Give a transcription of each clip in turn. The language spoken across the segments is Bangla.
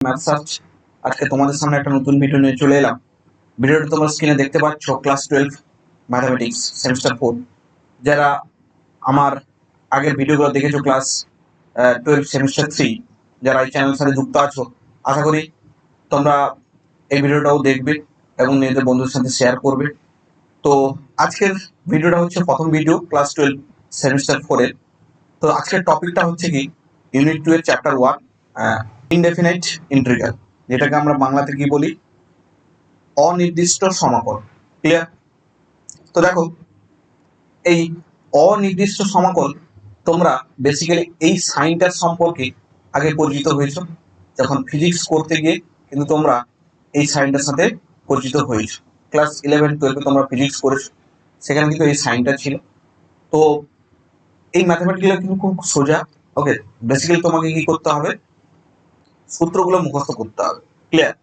ম্যাথ সার্চ আজকে তোমাদের সামনে একটা নতুন ভিডিও নিয়ে চলে এলাম। ভিডিওটা তোমরা স্ক্রিনে দেখতে পাচ্ছ, ক্লাস 12 ম্যাথামেটিক্স সেমিস্টার 4। যারা আমার আগের ভিডিওগুলো দেখেছো ক্লাস 12 সেমিস্টার 3, যারা এই চ্যানেলের সাথে যুক্ত আছো, আশা করি তোমরা এই ভিডিওটাও দেখবে এবং নিজেদের বন্ধুদের সাথে শেয়ার করবে। তো আজকের ভিডিওটা হচ্ছে প্রথম ভিডিও ক্লাস 12 সেমিস্টার 4 এর। তো আজকের টপিকটা হচ্ছে কি ইউনিট 2 এর চ্যাপ্টার 1 ইনডেফিনাইট ইন্টিগ্রাল, যেটাকে আমরা বাংলাতে কি বলি, অনির্দিষ্ট সমাকল। ক্লিয়ার? তো দেখো, এই অনির্দিষ্ট সমাকল তোমরা বেসিক্যালি এই সাইনটার সম্পর্কে আগে পরিচিত হয়েছো। যখন ফিজিক্স করতে গিয়ে কিন্তু তোমরা এই সাইনটার সাথে পরিচিত হয়েছো। ক্লাস 11-12 তোমরা ফিজিক্স করেছো, সেখানে কিন্তু এই সাইনটা ছিল। তো এই ম্যাথমেটিক্যাল কিন্তু খুব সোজা। ওকে, বেসিক্যালি তোমাকে কি করতে হবে, সূত্রগুলো মুখস্থ করতে হবে। ক্লিয়ার?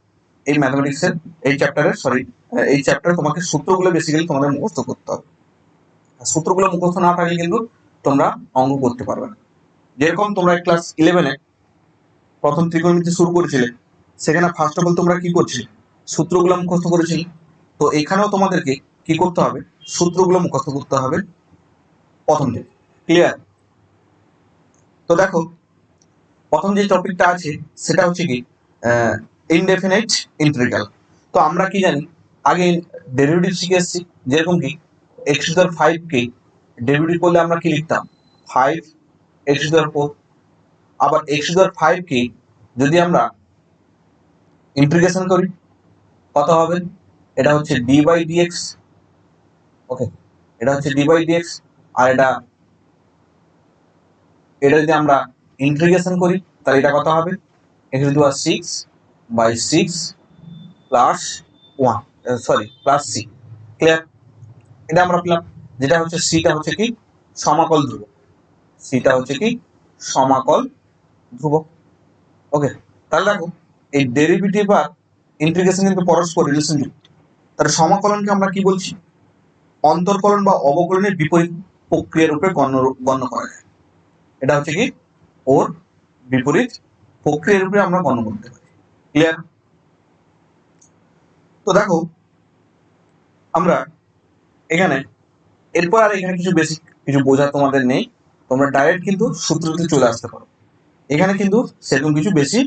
এই ম্যাথমেটিক্সের এই চ্যাপ্টারে তোমাকে সূত্রগুলো বেসিক্যালি তোমাদের মুখস্থ করতে হবে। সূত্রগুলো মুখস্থ না থাকলে কিন্তু তোমরা অঙ্ক করতে পারবে না। যেরকম তোমরা ক্লাস 11-এ প্রথম ত্রিকোণমিতি শুরু করেছিলে, সেখানে ফার্স্ট অফ অল তোমরা কি করছিলে, সূত্রগুলো মুখস্থ করেছিলে। তো এখানেও তোমাদেরকে কি করতে হবে, সূত্রগুলো মুখস্থ করতে হবে প্রথম থেকে। ক্লিয়ার? তো দেখো, প্রথম যে টপিকটা আছে সেটা হচ্ছে কি ইনডেফিনাইট ইন্টিগ্রাল। তো আমরা কি জানি, আগে ডেরিভেটিভ শিখে এসেছি। যেরকম কি x⁵ কে ডেরিভেটিভ করলে আমরা কি লিখতাম, 5x⁴। আবার x⁵ কে যদি আমরা ইন্টিগ্রেশন করি কত হবে, এটা হচ্ছে d/dx। ওকে, এটা হচ্ছে d/dx। আর এটা যদি আমরা ইন্টিগ্রেশন করি তাহলে এটা কত হবে, x⁴ plus 1, plus c। Clear? এটা আমরা পেলাম। যেটা হচ্ছে সিটা হচ্ছে কি সমাকল ধ্রুবক। সিটা হচ্ছে কি সমাকল ধ্রুবক। ওকে, তাহলে দেখো, এই ডেরিভেটিভ আর ইন্টিগ্রেশন কিন্তু পরস্পর রিলেশন যুক্ত। তার সমাকলনকে আমরা কি বলছি, অন্তর্কলন বা অবকলনের বিপরীত প্রক্রিয়ার উপরে গণ্য করা যায়। এটা হচ্ছে কি ওর বিপরীত প্রক্রিয়ার উপরে আমরা গণ্য করতে পারি। ক্লিয়ার? তো দেখো, আমরা এখানে এরপর আর এখানে কিছু বেসিক কিছু বোঝা তোমাদের নেই, তোমরা ডাইরেক্ট কিন্তু সূত্রতে চলে আসতে পারো। এখানে কিন্তু সেরকম কিছু বেশি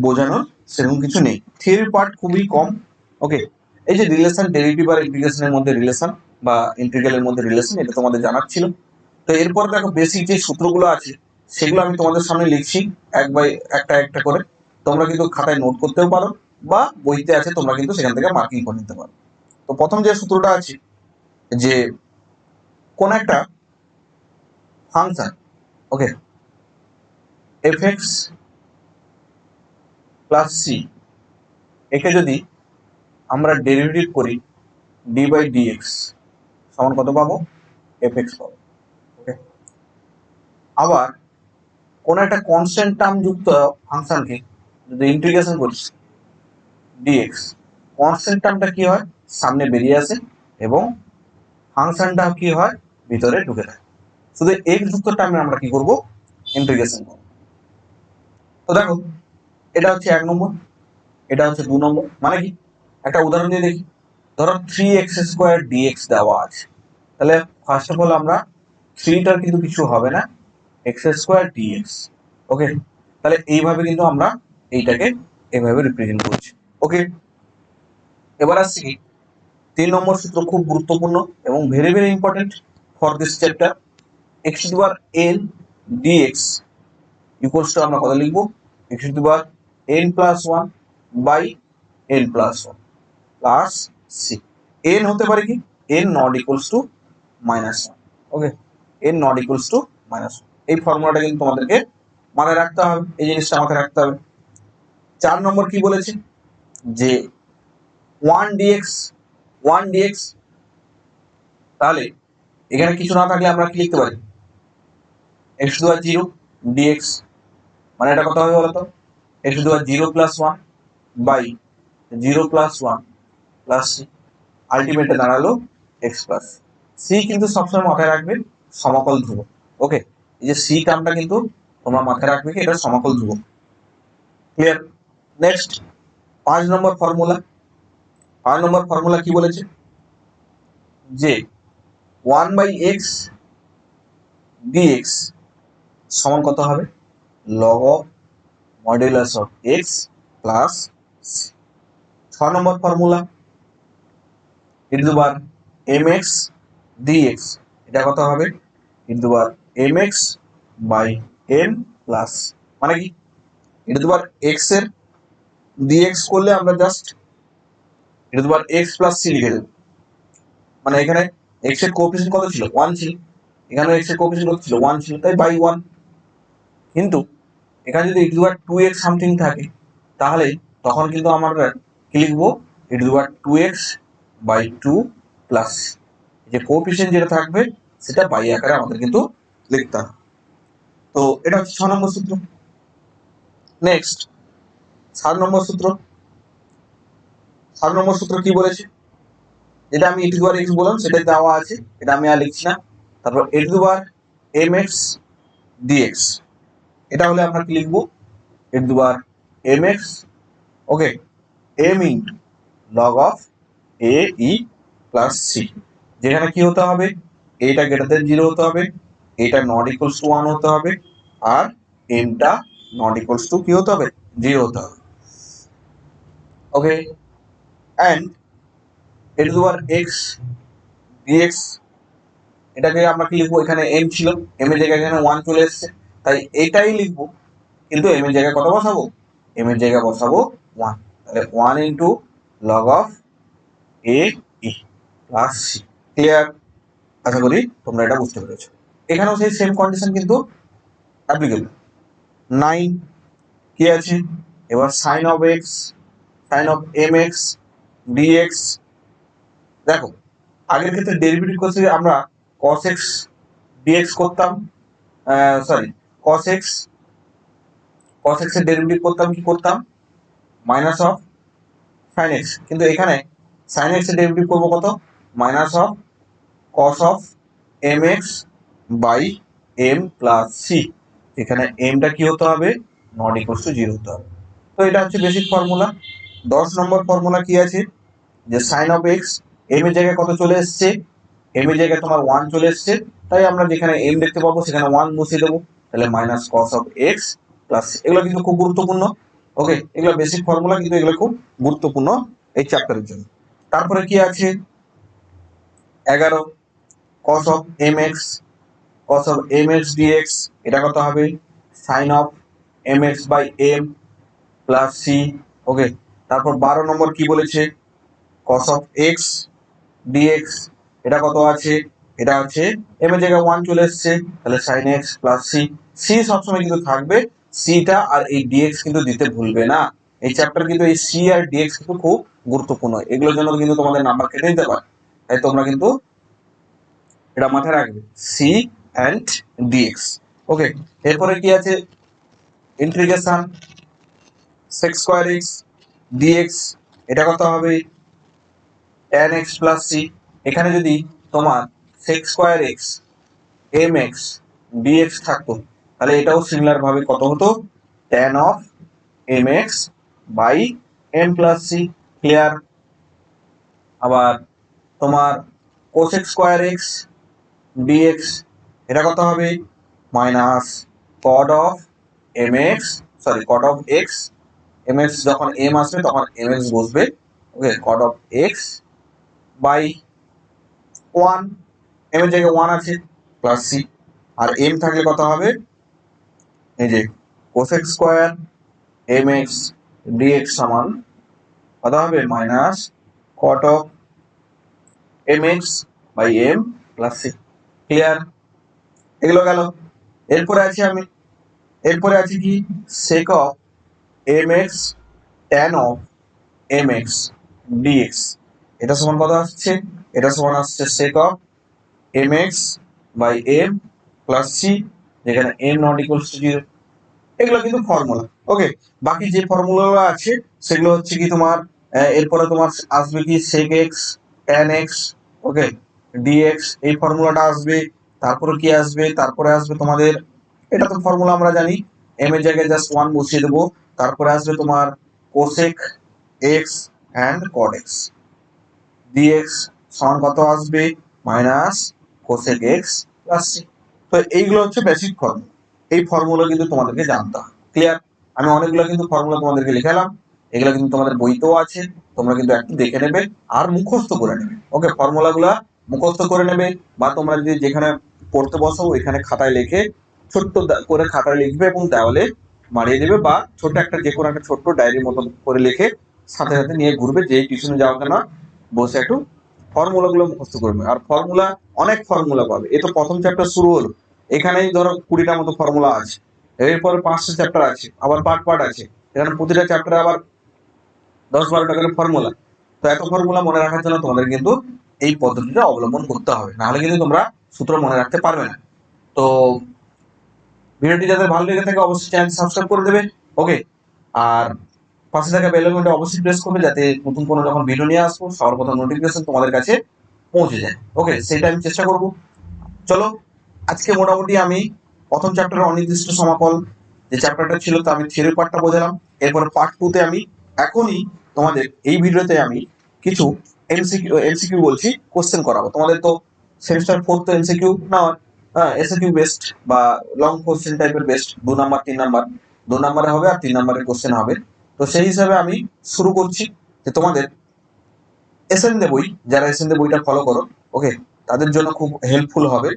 বোঝানোর সেরকম কিছু নেই, থিওরি পার্ট খুবই কম। ওকে, এই যে রিলেশন, ডেরিভেটিভ আর ইন্টিগ্রেশনের মধ্যে রিলেশন বা ইন্টিগ্রালের মধ্যে রিলেশন, এটা তোমাদের জানার ছিল। তো এরপর দেখো, বেসিক যে সূত্রগুলো আছে সেগুলো আমি তোমাদের সামনে লিখছি এক বাই একটা করে। তোমরা কিন্তু খাতায় নোট করতেও পারো বা বইতে আছে, তোমরা কিন্তু সেখান থেকে মার্কিং করে নিতে পারো। তো প্রথম যে সূত্রটা আছে, যে কোন একটা ফাংশন, ওকে, f(x + c) একে যদি আমরা ডেরিভেটিভ করি d/dx সমান কত পাবো, f(x) পাবো। ওকে, আবার কোন একটা কনস্ট্যান্ট টার্ম যুক্ত ফাংশনকে যদি ইন্টিগ্রেশন করিস dx, কনস্ট্যান্ট টার্মটা কি হয়, সামনে বেরিয়ে আসে এবং ফাংশনটা কি হয়, ভিতরে ঢুকে থাকে। শুধু x যুক্ত টার্মে আমরা কি করব, ইন্টিগ্রেশন করব। তো দেখো, এটা হচ্ছে 1 নম্বর, এটা হচ্ছে 2 নম্বর। মানে কি, একটা উদাহরণ দিয়ে দেখি। ধরো 3x² dx দেওয়া আছে, তাহলে ফার্স্ট অফ অল আমরা 3টার কিন্তু কিছু হবে না, x² dx। ওকে, তাহলে এইভাবে কিন্তু আমরা এইটাকে এইভাবে রিপ্রেজেন্ট করছি। ওকে, এবার আসছি কি 3 নম্বর সূত্র, খুব গুরুত্বপূর্ণ এবং very very important for this chapter. x⁴n dx equals to আমরা কত লিখবো, x⁴n+1 by n+1 plus c। n হতে পারে কি, n not equals two -1। Okay, n not equals two -1। এই ফর্মুলাটা কিন্তু তোমাদেরকে মাথায় রাখতে হবে, এই জিনিসটা মাথায় রাখতে হবে। 4 নম্বর কি বলেছে, যে 1 dx, তাহলে এখানে কিছু না থাকলে আমরা কি লিখতে পারি, x⁴0 dx, মানে এটা কত হবে বলতো, x⁴0+1 বাই 0+1 প্লাস c। আলটিমেটে দাঁড়ালো x প্লাস c। কিন্তু সবসময় মাথায় রাখবে সমাকল ধ্রুবক। ওকে, এই যে c টার্মটা কিন্তু তোমরা মাথায় রাখবে কি এটা সমাকল ধ্রুবক। ক্লিয়ার? নেক্সট 5 নম্বর ফর্মুলা কি বলেছে যে 1/x dx সমান কত হবে log of modulus of x plus 6 number formula e to the power mx dx এটা কত হবে e to the power mx by m plus মানে কি e to the power x এর dx করলে আমরা just e to the power x plus c লিখে দেব মানে এখানে x এর কোএফিসিয়েন্ট কত ছিল 1 ছিল এখানে x এর কোএফিসিয়েন্ট কত ছিল 1 ছিল তাই বাই 1 কিন্তু এখানে যদি e to the power 2x something থাকে তাহলে তখন কিন্তু আমরা কি লিখবো e to the power 2x by 2 plus যে কোএফিসিয়েন্ট যেটা থাকবে সেটা বাই আকারে আমাদের কিন্তু লিখতে হবে তো এটা হচ্ছে 6 নম্বর সূত্র নেক্সট 7 নম্বর সূত্র কি বলেছে যেটা আমি e to the power x বললাম সেটা দেওয়া আছে এটা আমি আর লিখছি না তারপর e to the power mx dx এটা হলে আমরা কি লিখবো e to the power mx okay m into log of a e plus c যেখানে কি হতে হবে এটা গ্রেটার দেন 0 হতে হবে এটা নট ইকুয়ালস টু 1 হতে হবে আর m টা নট ইকুয়ালস টু কি হতে হবে 0 হতে হবে okay and e to the power x dx এটাকে আমরা কি লিখবো এখানে m ছিল m এর জায়গায় এখানে 1 চলে এসেছে তাই এটাই লিখবো কিন্তু m এর জায়গায় কত বসাবো m এর জায়গায় বসাবো 1 তাহলে 1 into log of a e plus c clear আশা করি তোমরা এটা বুঝতে পেরেছো এখানেও সেই সেম কন্ডিশন কিন্তু অ্যাপ্লিকেবল 9 কি আছে এবার sin of mx dx দেখো আগের ক্ষেত্রে ডেরিভেটিভ করতে আমরা cos x dx করতাম সরি cos x এর ডেরিভেটিভ করতাম কি করতাম মাইনাস অফ sin x কিন্তু এখানে sin x এর ডেরিভেটিভ করব কত minus of cos of mx by m plus c এখানে m টা কি হতে হবে নট ইকুয়ালস টু 0 হতে হবে তো এটা হচ্ছে বেসিক ফর্মুলা 10 নম্বর ফর্মুলা কি আছে যে sin of x m এর জায়গায় কত চলে এসেছে m এর জায়গায় তোমার 1 চলে এসেছে তাই আমরা যেখানে m দেখতে পাবো সেখানে 1 বসিয়ে দেবো তাহলে minus cos of x plus এগুলো কিন্তু খুব গুরুত্বপূর্ণ ওকে এগুলো বেসিক ফর্মুলা কিন্তু এগুলো খুব গুরুত্বপূর্ণ এই চ্যাপ্টারের জন্য তারপরে কি আছে 11 cos of mx dx এটা কত হবে sin of mx by m plus c ওকে তারপর 12 নম্বর কি বলেছে cos of x dx এটা কত আছে এটা হচ্ছে m এর জায়গায় 1 চলে এসেছে তাহলে sin x plus c c সবসময় কিন্তু থাকবে c টা আর এই dx কিন্তু দিতে ভুলবে না এই চ্যাপ্টার কিন্তু এই c আর dx কিন্তু খুব গুরুত্বপূর্ণ এগুলোর জন্য কিন্তু তোমাদের নাম্বার কেটে দিতে পারে তাই তোমরা কিন্তু এটা মাথায় রাখবে c and dx ওকে এরপরে কি আছে integration sec square x dx এটা কত হবে tan x plus c এখানে যদি তোমার sec square x mx dx থাকতো তাহলে এটাও সিমিলার ভাবে কত হতো tan of mx by m plus c clear আবার তোমার cosec স্কয়ার x dx এটা কত হবে minus cot of mx sorry cot of x mx যখন m আসবে তখন mx বসবে okay cot of x by 1 m এর জায়গায় 1 আছে প্লাস c আর m থাকলে কত হবে এই যে cosec স্কয়ার mx dx সমান কত হবে minus cot of mx by m plus c clear এগুলো গেল এরপরে আছে কি sec of mx tan of mx dx এটা সমান কত আসছে এটা সমান আসছে sec of mx by m plus c যেখানে m not equals to 0 এগুলো কিন্তু ফর্মুলা ওকে বাকি যে ফর্মুলাগুলো আছে সেগুলো হচ্ছে কি তোমার এরপরে তোমার আসবে কি sec x tan x ওকে dx এই ফর্মুলাটা আসবে তারপরে কি আসবে তারপরে আসবে তোমাদের এটা তো ফর্মুলা আমরা জানি m এর জায়গায় জাস্ট 1 বসিয়ে দেবো তারপরে আসবে তোমার cosec x and cot x, dx সমান কত আসবে minus cosec x plus C. তো এইগুলো হচ্ছে বেসিক ফর্মুলা, এই ফর্মুলা কিন্তু তোমাদেরকে জানতে হবে। ক্লিয়ার? আমি অনেকগুলো কিন্তু ফর্মুলা তোমাদেরকে লিখালাম, এগুলো কিন্তু তোমাদের বইতেও আছে, তোমরা কিন্তু একটু দেখে নেবে আর মুখস্থ করে নেবে। ওকে, ফর্মুলাগুলা মুখস্থ করে নেবে, বা তোমরা যদি যেখানে পড়তে বসো ওইখানে খাতায় লিখে ছোট্ট করে খাতায় লিখবে এবং দেওয়ালে মারিয়ে দেবে, বা ছোট একটা যে কোনো একটা ছোট্ট ডায়েরির মতো করে লিখে সাথে সাথে নিয়ে ঘুরবে, যেই টিউশনে যাও কেন বসে একটু ফর্মুলা গুলো মুখস্থ করবে। আর ফর্মুলা অনেক ফর্মুলা পাবে, এই তো প্রথম চ্যাপ্টার শুরু হলো, এখানেই ধরো 20টা মতো ফর্মুলা আছে, এরপরে 5টা চ্যাপ্টার আছে, আবার পার্ট পার্ট আছে, এখানে প্রতিটা চ্যাপ্টারে আবার 10-12টা করে ফর্মুলা। তো এত ফর্মুলা মনে রাখার জন্য তোমাদের কিন্তু এই পদ্ধতিটা অবলম্বন করতে হবে, নাহলে কিন্তু তোমরা সূত্র মনে রাখতে পারবে না। তো ভিডিওটি যাদের ভালো লেগে থাকে অবশ্যই চ্যানেল সাবস্ক্রাইব করে দেবে। ওকে, আর পাশে থাকা বেল আইকনটা অবশ্যই প্রেস করবে, যাতে নতুন কোনো যখন ভিডিও নিয়ে আসবো সবার প্রথম নোটিফিকেশন তোমাদের কাছে পৌঁছে যায়। ওকে, সেটা আমি চেষ্টা করব। চলো, আজকে মোটামুটি আমি প্রথম চ্যাপ্টারের অনির্দিষ্ট সমাকল যে চ্যাপ্টারটা ছিল তা আমি থিওরি পার্টটা বোঝালাম। এরপরে পার্ট 2 তে আমি এখনই তোমাদের এই ভিডিওতে আমি কিছু এমসিকিউ বলছি কোশ্চেন করাবো। তোমাদের তো সেমিস্টার 4 তো এমসিকিউ না, এসকিউ বেস্ট বা লং কোশ্চেন টাইপের বেস্ট, 2 নাম্বার 3 নাম্বার, 2 নাম্বারে হবে আর 3 নাম্বারের কোশ্চেন হবে। তো সেই হিসাবে আমি শুরু করছি যে তোমাদের এসএনদে বই, যারা এসএনদে বইটা ফলো করো ওকে, তাদের জন্য খুব হেল্পফুল হবে।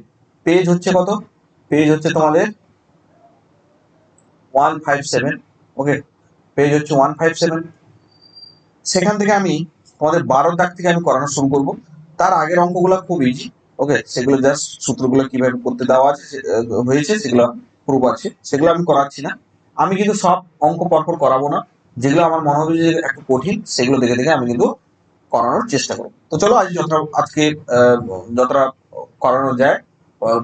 পেজ হচ্ছে কত? পেজ হচ্ছে তোমাদের 157। ওকে, পেজ হচ্ছে 157। সেখান থেকে আমি তোমাদের 12 দাগ থেকে আমি করানো শুরু করব। তার আগের অঙ্কগুলো খুব ইজি। ওকে, সেগুলো জাস্ট সূত্রগুলো কিভাবে করতে দেওয়া আছে হয়েছে সেগুলো প্রুফ আছে, সেগুলো আমি করাচ্ছি না। আমি কিন্তু সব অঙ্ক পরপর করাবো না, যেগুলো আমার মনে হবে যে একটু কঠিন সেগুলো দেখে দেখে আমি কিন্তু করানোর চেষ্টা করব। তো চলো আজকে যতটা করানো যায়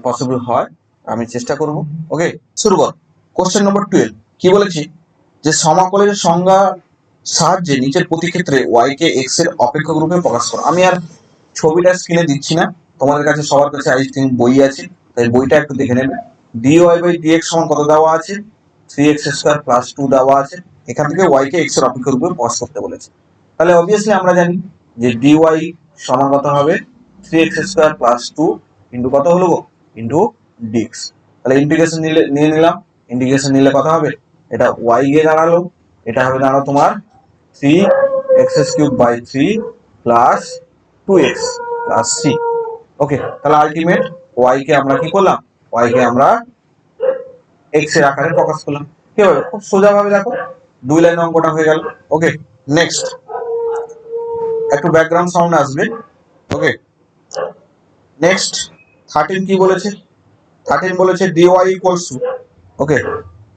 পসিবল হয় আমি চেষ্টা করব। ওকে, শুরু কর। কোশ্চেন নম্বর 12 কি বলেছি, যে সমাকলের সংজ্ঞা সাহায্যে নিচের প্রতিক্ষেত্রে y কে x এর অপেক্ষক রূপে প্রকাশ করো। আমি আর ছবিটা স্ক্রিনে দিচ্ছি না, তোমাদের কাছে সবার কাছে আই থিঙ্ক বই আছে, তাই বইটা একটু দেখে নেবে। dy বাই dx সমান কত দেওয়া আছে, 3x স্কয়ার প্লাস 2 দেওয়া আছে। এখান থেকে y কে x এর অপেক্ষক রূপে প্রকাশ করতে বলেছে। তাহলে অবভিয়াসলি আমরা জানি যে dy সমান কত হবে 3x স্কয়ার প্লাস 2 ইনটু কত হলো গো, ইনটু dx। তাহলে ইন্টিগ্রেশন নিয়ে নিলাম, ইন্টিগ্রেশন নিলে কত হবে, এটা y গিয়ে দাঁড়ালো, এটা হবে দাঁড়ালো তোমার 3x³ by 3 plus 2x plus c। Okay, তাহলে আলটিমেট y কে আমরা কি করলাম, y কে আমরা x এর আকারে প্রকাশ করলাম। কিভাবে? খুব সোজা ভাবে দেখো, 2 লাইন অঙ্কটা হয়ে গেল। ওকে, নেক্সট একটু ব্যাকগ্রাউন্ড সাউন্ড আসবে। ওকে, নেক্সট 13 কি বলেছে, 13 বলেছে dy ইকুয়ালস টু, ওকে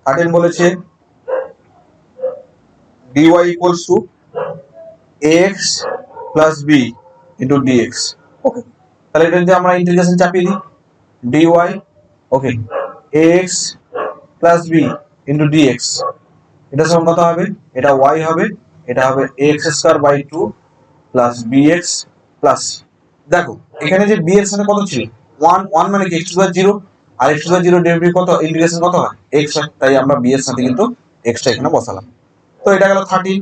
13 বলেছে dy equals to ax plus b into dx। Okay, তাহলে এটা যদি আমরা ইন্টিগ্রেশন চাপিয়ে দিই dy, ওকে ax plus b into dx, এটা সমান কত হবে, এটা y হবে, এটা হবে ax square by 2 plus bx plus. দেখো এখানে যে b এর সাথে কত ছিল 1, 1 মানে কি x টু দি 0, আর x টু দি 0 ডেরিভেটিভ কত, ইন্টিগ্রেশন কত হয় x হয়, তাই আমরা b এর সাথে কিন্তু x টা এখানে বসালাম। তো এটা গেল 13।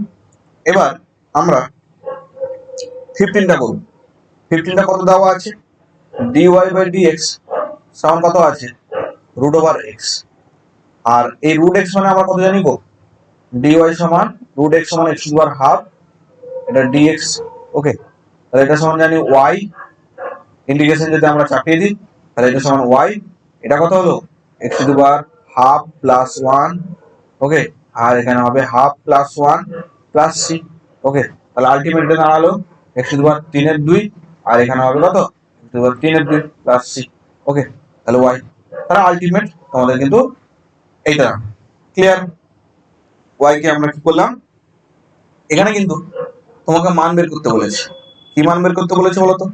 এবার আমরা 15টা করব। 15টা কত দেওয়া আছে, dy বাই dx সমান কত আছে রুট ওভার x, আর এই রুট x মানে আমরা কত জানি গো, dy সমান রুট x সমান x to the power half, এটা dx। ওকে, তাহলে এটা সমান জানি y, ইন্টিগ্রেশন যদি আমরা চাপিয়ে দিই তাহলে এটা সমান y, এটা কত হলো x to the power half plus 1। ওকে, আর এখানে হবে half plus 1 plus c। Okay, তাহলে আলটিমেট এটা দাঁড়ালো x টু দি পাওয়ার 3 এর 2, আর এখানে হবে কত x টু দি পাওয়ার 3 এর 2 প্লাস c। ওকে, তাহলে y, তাহলে আলটিমেট তোমাদের কিন্তু এইটা ক্লিয়ার। y কে আমরা কি করলাম, এখানে কিন্তু তোমাকে মান বের করতে বলেছে। কি মান বের করতে বলেছে বলতো,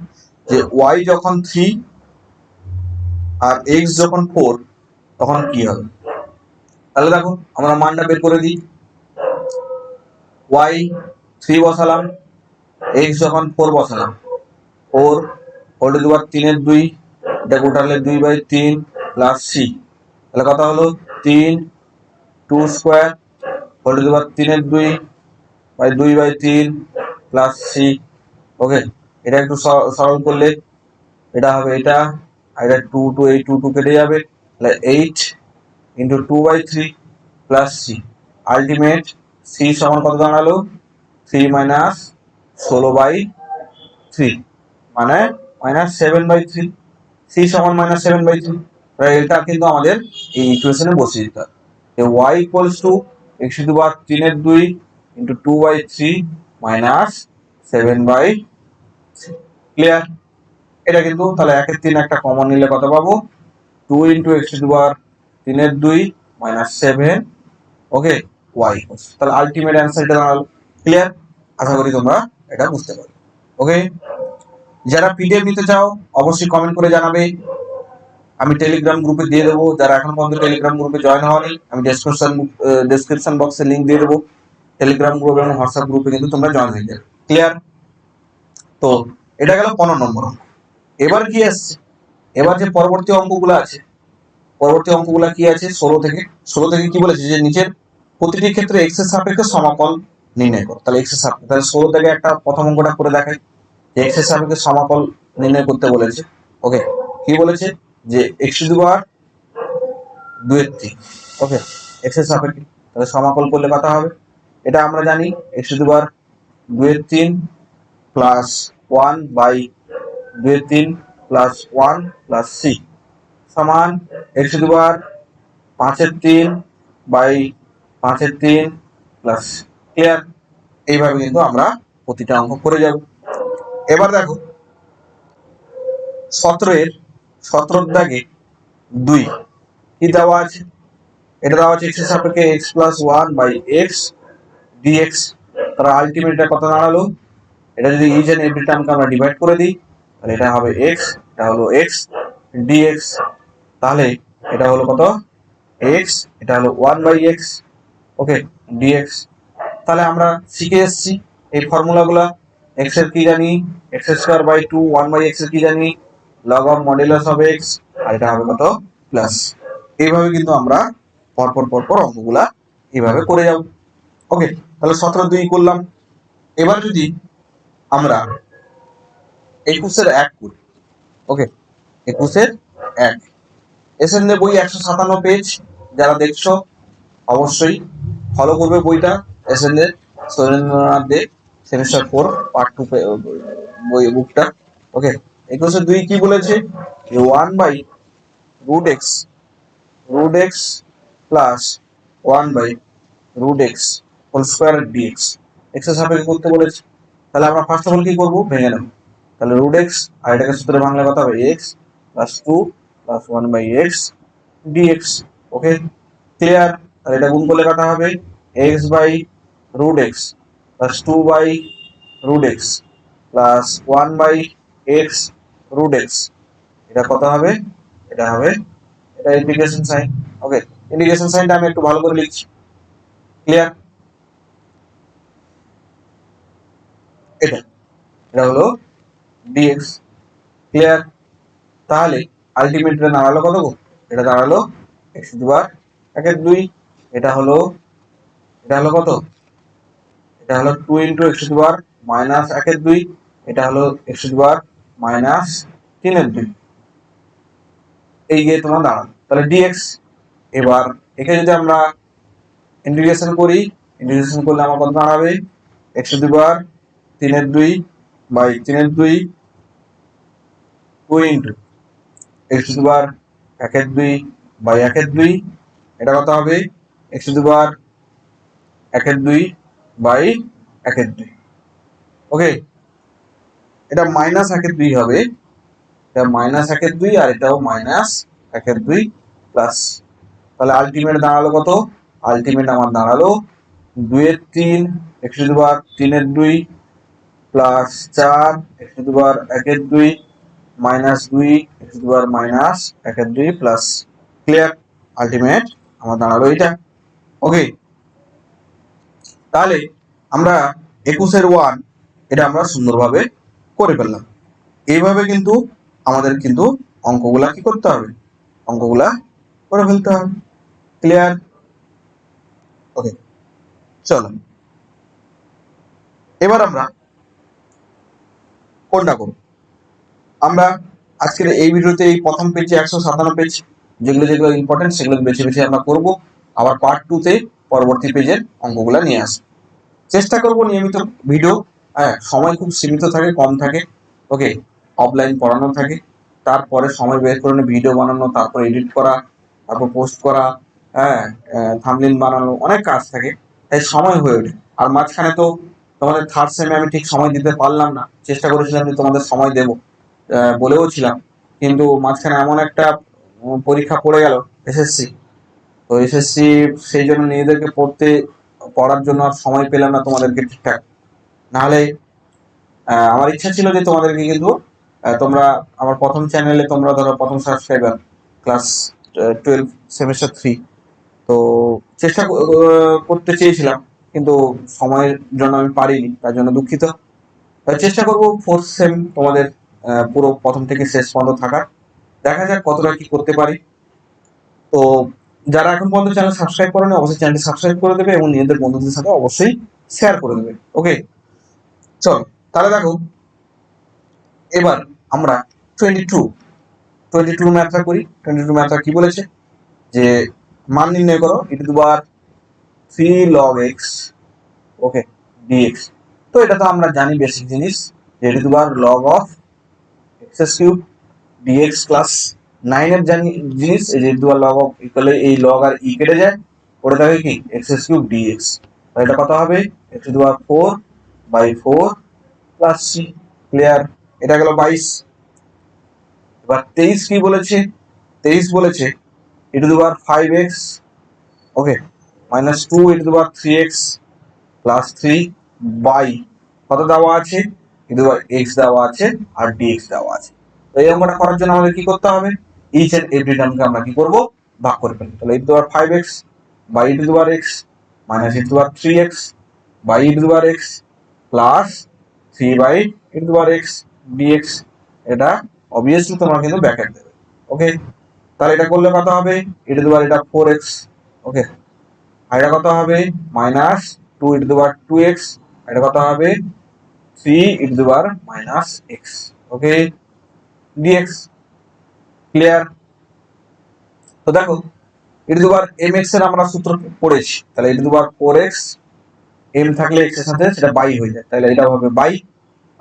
যে y যখন 3 আর x যখন 4 তখন কি হবে। তাহলে দেখো আমরা মানটা বের করে দিই, y 3 বসালাম, x যখন 4 বসালাম, 4 হোল টু দি পাওয়ার 3 এর 2, এটা গোটালে 2/3 প্লাস c। তাহলে কত হলো 3 2 square whole to the power 3 এর 2 বাই 2/3 প্লাস সি। ওকে, এটা একটু সরল করলে এটা হবে এটা, আর এটা 2 এই 2 কেটে যাবে, তাহলে 8 into 2/3 plus c. Ultimate c সমান কত দাঁড়ালো? 3 মাইনাস 16/3 মানে -7/3। সি সমান -7/3। এটা কিন্তু আমাদের এই ইকুয়েশনে বসিয়ে দিতে হবে। y equals to x⁻3 into 2/3 minus 7/3। Clear? এটা কিন্তু তাহলে 1/3 একটা কমন নিলে কত পাবো? 2 ইন্টু x⁻3 মাইনাস 7। ওকে, y। তাহলে আলটিমেট অ্যান্সার এটা দাঁড়ালো। ক্লিয়ার? আশা করি তোমরা এটা বুঝতে পারবে। ওকে, যারা পিডিএফ নিতে চাও অবশ্যই কমেন্ট করে জানাবে, আমি টেলিগ্রাম গ্রুপে দিয়ে দেবো। যারা এখন পর্যন্ত টেলিগ্রাম গ্রুপে জয়েন হওনি, আমি ডেসক্রিপশন বক্সে লিঙ্ক দিয়ে দেবো। টেলিগ্রাম গ্রুপ এবং হোয়াটসঅ্যাপ গ্রুপে কিন্তু তোমরা জয়েন হয়ে যাবে। ক্লিয়ার? তো এটা গেল 15 নম্বর অঙ্ক। এবার কি আসছে? এবার যে পরবর্তী অঙ্কগুলো আছে, পরবর্তী অঙ্কগুলো কি আছে? 16 থেকে কি বলেছে? যে নিচের প্রতিটি ক্ষেত্রে এক্স এর সাপেক্ষে সমাকল নির্ণয় করো। তাহলে এক্স এর সাপেক্ষে, তাহলে 16 থেকে একটা প্রথম অঙ্কটা করে দেখাই। যে এক্স এর সাপেক্ষে সমাকল নির্ণয় করতে বলেছে। ওকে, কি বলেছে? যে x⁻2/3। ওকে, এক্স এর সাপেক্ষে, তাহলে সমাকল করলে কত হবে? এটা আমরা জানি, x⁻2/3 plus 1/2/3 plus 1 plus C সমান x⁻5/3 প্লাস। ক্লিয়ার? এইভাবে কিন্তু আমরা প্রতিটা অঙ্ক করে যাব। এবার দেখো 17 দাগে 2 কি দেওয়া আছে? এটা দেওয়া আছে x এর সাপেক্ষে x+1/x dx। তার আলটিমেট কত দাঁড়ালো? এটা যদি ইজ এন্ড এভরি টার্মকে আমরা ডিভাইড করে দিই, তাহলে এটা হবে x, এটা হলো x dx। তাহলে এটা হলো কত? x, এটা হলো 1/x। ওকে, dx। তাহলে আমরা শিখে এসেছি এই ফর্মুলাগুলা। x এর কি জানি? x²/2, 1/x এর কি জানি? log of modulus of x, আর এটা হবে কত? প্লাস। এইভাবে কিন্তু আমরা পরপর অঙ্কগুলা এইভাবে করে যাব। ওকে, তাহলে 17 করলাম। এবার যদি আমরা 21 করি। ওকে, 21 এসএনএ বই 157 পেজ। যারা দেখছো অবশ্যই ফলো করবে বইটা, এসএনএ সুরেন্দ্রনাথ দে, সেমিস্টার 4 পার্ট 2 বই বুকটা। ওকে, 21 কি বলেছে? 1/√x plus 1/√x whole square dx। X এর সাপেক্ষে করতে বলেছে। তাহলে আমরা ফার্স্ট অফ অল কি করবো? ভেঙে নেব। তাহলে √x, আর এটাকে সূত্রে বাংলা কত হবে? x plus 2 plus 1/x dx। ওকে, ক্লিয়ার? তাহলে এটা গুণ করলে কত হবে? x/√x plus 2/√x plus 1/x√x। এটা কত হবে? এটা হবে, এটা ইন্টিগ্রেশন সাইন। ওকে, ইন্টিগ্রেশন সাইনটা আমি একটু ভালো করে লিখছি। ক্লিয়ার? এটা এটা হলো dx। ক্লিয়ার? তাহলে আলটিমেট দাঁড়ালো কত? এটা দাঁড়ালো x⁻1/2। এটা হলো কত? এটা হলো 2 ইন্টু x⁻−1/2। এটা হলো x⁻−3/2। এই যে তোমার দাঁড়ালো। তাহলে dx। এবার একে যদি আমরা ইন্টিগ্রেশন করি, ইন্টিগ্রেশন করলে আমার কত দাঁড়াবে? x⁻3/2 2 ইন্টু x⁻1/2 এটা কত হবে? x⁻1/2 ওকে, এটা -1/2 হবে। এটা -1/2 আর এটাও -1/2 প্লাস। তাহলে আলটিমেট দাঁড়ালো কত? আলটিমেট আমার দাঁড়ালো 2/3 x⁻3/2 plus 4 x⁻1/2 minus 2 x⁻−1/2 plus. Clear? Ultimate আমার দাঁড়ালো এটা। ওকে, তাহলে আমরা 21 এটা আমরা সুন্দরভাবে করে ফেললাম। এইভাবে কিন্তু আমাদের কিন্তু অঙ্কগুলা কি করতে হবে? অঙ্কগুলা করে ফেলতে হবে। ক্লিয়ার? ওকে, চলো। এবার আমরা কোনটা করব? আমরা আজকের এই ভিডিওতে এই প্রথম পেজে 157 পেজ যেগুলো যেগুলো ইম্পর্টেন্ট সেগুলো বেছে বেছে আমরা করব। আবার পার্ট 2 তে পরবর্তী পেজের অঙ্কগুলো নিয়ে আসব। চেষ্টা করব নিয়মিত ভিডিও, সময় খুব সীমিত থাকে, কম থাকে। ওকে, অফলাইন পড়ানো থাকে, তারপরে সময় বের করে ভিডিও বানানো, তারপর এডিট করা, তারপর পোস্ট করা, হ্যাঁ, থাম্বনেল বানানো, অনেক কাজ থাকে, তাই সময় হয়ে ওঠে। আর মাঝখানে তো তোমাদের থার্ড সেমে আমি ঠিক সময় দিতে পারলাম না, চেষ্টা করেছিলাম যে তোমাদের সময় দেব, বলেও ছিলাম, কিন্তু মাঝখানে এমন একটা পরীক্ষা পড়ে গেল, এসএসসি। তো এসএসসি, সেই জন্য নিজেদেরকে পড়ার জন্য আর সময় পেলাম না তোমাদেরকে ঠিকঠাক। নাহলে আমার ইচ্ছা ছিল যে তোমাদেরকে কিন্তু তোমরা আমার প্রথম চ্যানেলে, তোমরা ধরো প্রথম সাবস্ক্রাইবার, ক্লাস 12 সেমিস্টার 3, তো চেষ্টা করতে চেয়েছিলাম, কিন্তু সময়ের জন্য আমি পারিনি, তার জন্য দুঃখিত। চেষ্টা করবো ফোর্থ সেম তোমাদের পুরো প্রথম থেকে শেষ পর্যন্ত থাকার। দেখা যাক কতটা কি করতে পারি। তো যারা এখন পর্যন্ত চ্যানেল সাবস্ক্রাইব করেনি, অবশ্যই চ্যানেলটি সাবস্ক্রাইব করে দেবে এবং নিজেদের বন্ধুদের সাথে অবশ্যই শেয়ার করে দেবে। ওকে, চল তাহলে দেখো, এবার আমরা 22 ম্যাথটা করি। 22 ম্যাথটা কি বলেছে যে মান নির্ণয় করো e to the power 3 log x, okay, dx। তো এটা তো আমরা জানি বেসিক জিনিস, যে e to the power log of x cube dx class 9 এর জানি জিনিস, এই যে e to the power log of equal এই log আর e কেটে যায়, পড়ে থাকে কি x কিউব dx। তো এটা কত হবে x to the power 4/4 plus c। Clear? এটা গেল 22। এবার 23 কি বলেছে? 23 বলেছে e to the power 5x, okay, minus 2 e to the power 3x plus 3 by কত দেওয়া আছে, e to the power x দেওয়া আছে আর dx দেওয়া আছে। তো এই অঙ্কটা করার জন্য আমাদের কি করতে হবে? ইচ এন্ড এভরি টার্মকে আমরা কি করব? ভাগ করে ফেলব। তাহলে e to the power 5x by e to the power x minus e to the power 3x by e to the power x plus 3 by e to the power x dx। এটা অবভিয়াসলি তোমরা কিন্তু ব্র্যাকেট দেবে। ওকে, তাহলে এটা করলে কত হবে? e টু দি পাওয়ার এটা 4x, ওকে, আর এটা কত হবে? Minus 2 e to the power 2x, এটা কত হবে? 3 e to the power minus x, okay, dx। Clear? তো দেখো e to the power mx এর আমরা সূত্র পড়েছি, তাহলে e to the power 4x, m থাকলে x এর সাথে সেটা বাই হয়ে যায়, তাহলে এটা হবে বাই,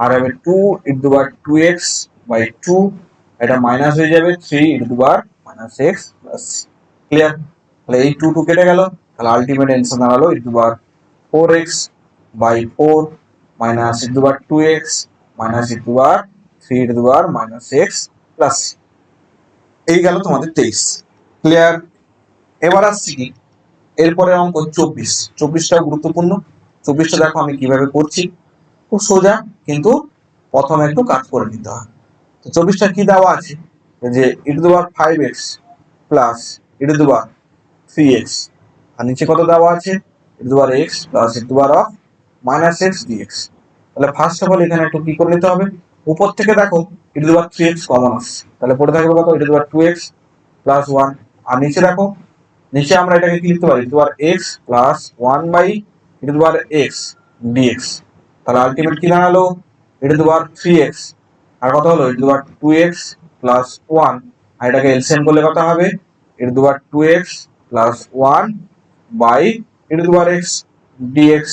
আর হবে 2 e to the power 2x by 2, এটা মাইনাস হয়ে যাবে 3 e to the power minus x plus. Clear? তাহলে এই 2 কেটে গেল, তাহলে আলটিমেট অ্যান্সার দাঁড়ালো e to the power 4x by 4 minus e to the power 2x minus e to the power 3 e to the power minus x plus. এই গেল তোমাদের 23। ক্লিয়ার? এবার আসছি কি এরপরে অঙ্ক 24। 24টাও গুরুত্বপূর্ণ। 24টা দেখো আমি কিভাবে করছি, খুব সোজা, কিন্তু প্রথমে একটু কাজ করে নিতে হয়। তো 24টা কি দেওয়া আছে, যে e to the power 5x plus e to the power 3x, আর নিচে কত দেওয়া আছে? e to the power x plus e to the power of minus x dx। তাহলে ফার্স্ট অফ অল এখানে একটু কি করে নিতে হবে, উপর থেকে দেখো e to the power 3x common আসছে, তাহলে পড়ে থাকবে কত? e to the power 2x plus 1। আর নিচে দেখো, নিচে আমরা এটাকে কি লিখতে পারি? e to the power x plus 1 by e to the power x dx। তাহলে আলটিমেট কি দাঁড়ালো? e to the power 3x, আর কত হলো? e to the power 2x plus 1, আর এটাকে এলসিএম করলে কত হবে? e to the power 2x plus 1 by e to the power x dx।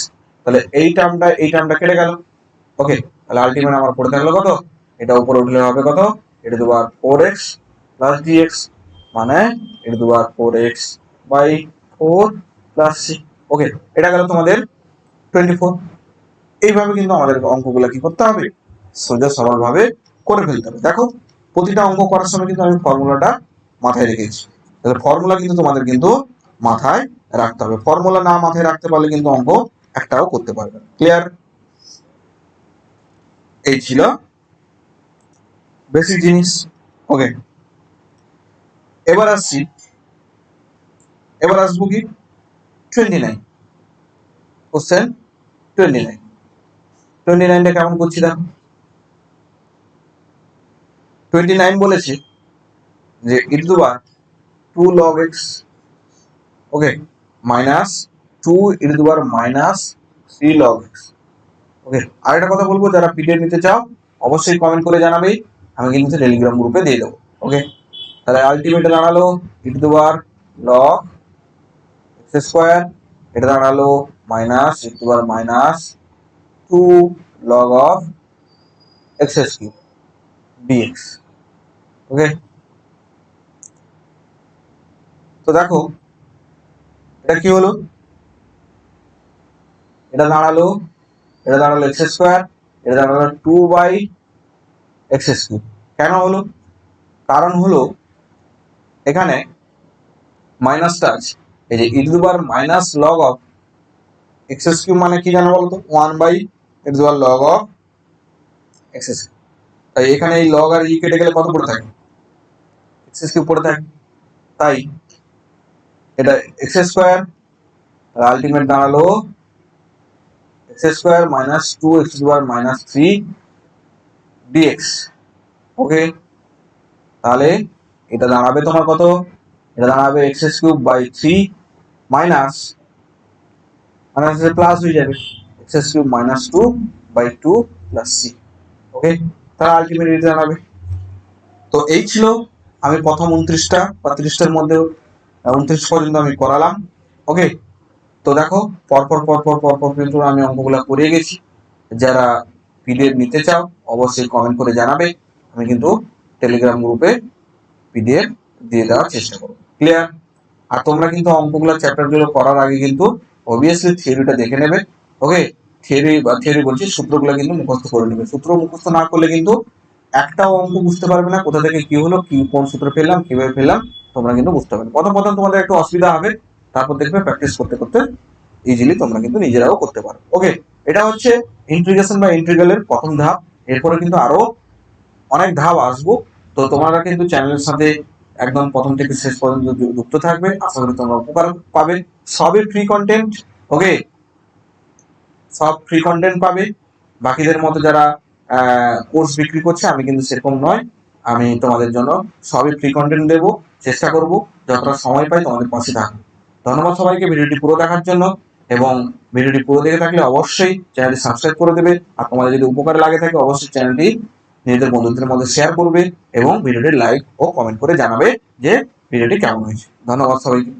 তাহলে এই টার্মটা কেটে গেল। ওকে, তাহলে আলটিমেট আমার পড়ে থাকলো কত? এটা উপরে উঠলে হবে কত? e to the power 4x plus dx, মানে e to the power 4x by 4 plus c। Okay, এটা গেল তোমাদের 24। এইভাবে কিন্তু আমাদের অঙ্কগুলো কি করতে হবে? সোজা সরল ভাবে করে ফেলতে হবে। দেখো প্রতিটা অঙ্ক করার সময় কিন্তু আমি ফর্মুলাটা মাথায় রেখেছি, তাহলে ফর্মুলা কিন্তু তোমাদের কিন্তু মাথায় রাখতে হবে। ফর্মুলা না মাথায় রাখতে পারলে কিন্তু অঙ্ক একটাও করতে পারবে না। ক্লিয়ার? এই ছিল বেসিক জিনিস। ওকে, এবার আসবো কি 29 কোশ্চেন। 29টা কেমন করছি দেখো। 29 বলেছে যে e to the power 2 log x, okay, minus 2 e to the power minus 3 log x ওকে, আর একটা কথা বলবো, যারা পিডিএফ নিতে চাও অবশ্যই কমেন্ট করে জানাবে, আমি কিন্তু টেলিগ্রাম গ্রুপে দিয়ে দেবো। ওকে, তাহলে আলটিমেটে দাঁড়ালো E to the power log X square, এটা দাঁড়ালো minus E to the power minus 2 log of x cube dx। Okay, তো দেখো এটা কি হলো, এটা দাঁড়ালো এক্স স্কোয়ার, এটা দাঁড়ালো 2/x কিউব। কেন হলো? কারণ হলো এখানে মাইনাসটা আছে, এই যে E to the power minus log of X cube মানে কি জানো বলতো, 1/x to the power log of X cube. তাই এখানে এই লগ আর ই কেটে গেলে কত পড়ে থাকে, এক্স কিউব পড়ে থাকে। তাই এটা এক্স স্কোয়ার, আলটিমেট দাঁড়ালো X square minus 2x to the power minus 3 dx। Okay, তাহলে এটা দাঁড়াবে তোমার কত, এটা দাঁড়াবে X cube by 3 minus minus plus হয়ে যাবে X cube minus 2/2 plus C. Okay, তাহলে আলটিমেট এটা দাঁড়াবে। তো এই ছিল আমি প্রথম 29টা বা 30টার মধ্যে 29 পর্যন্ত আমি করালাম। ওকে, তো দেখো পরপর পরপর পরপর কিন্তু আমি অঙ্কগুলো করিয়ে গেছি। যারা পিডিএফ নিতে চাও অবশ্যই কমেন্ট করে জানাবে, আমি কিন্তু টেলিগ্রাম গ্রুপে পিডিএফ দিয়ে দেওয়ার চেষ্টা করবো। ক্লিয়ার? আর তোমরা কিন্তু অঙ্কগুলো চ্যাপ্টারগুলো করার আগে কিন্তু অবভিয়াসলি থিওরিটা দেখে নেবে। ওকে, থিওরি বলছি, সূত্রগুলো কিন্তু মুখস্থ করে নেবে। সূত্র মুখস্থ না করলে কিন্তু একটাও অঙ্ক বুঝতে পারবে না, কোথা থেকে কি হলো, কি কোন সূত্র ফেললাম, কিভাবে ফেললাম, তোমরা কিন্তু বুঝতে পারবে। প্রথম প্রথম তোমাদের একটু অসুবিধা হবে, তারপর দেখবে প্র্যাকটিস করতে করতে ইজিলি তোমরা কিন্তু নিজেরাও করতে পারো। ওকে, এটা হচ্ছে ইন্টিগ্রেশন বা ইন্টিগ্রালের প্রথম ধাপ। এরপরে কিন্তু আরো অনেক ধাপ আসবো। তো তোমরা কিন্তু চ্যানেলের সাথে একদম প্রথম থেকে শেষ পর্যন্ত যুক্ত থাকবে, আশা করি তোমরা উপকার পাবে। সবই ফ্রি কন্টেন্ট। ওকে, সব ফ্রি কন্টেন্ট পাবে। বাকিদের মতো যারা কোর্স বিক্রি করছে, আমি কিন্তু সেরকম নয়। আমি তোমাদের জন্য সবই ফ্রি কন্টেন্ট দেবো, চেষ্টা করব যতটা সময় পাই তোমাদের পাশে থাকবো। ধন্যবাদ সবাইকে ভিডিওটি পুরো দেখার জন্য, এবং ভিডিওটি পুরো দেখে থাকলে অবশ্যই চ্যানেলটি সাবস্ক্রাইব করে দেবে। আর তোমাদের যদি উপকার লাগে থাকে অবশ্যই চ্যানেলটি নিজেদের বন্ধুদের মধ্যে শেয়ার করবে এবং ভিডিওটি লাইক ও কমেন্ট করে জানাবে যে ভিডিওটি কেমন হয়েছে। ধন্যবাদ সবাইকে।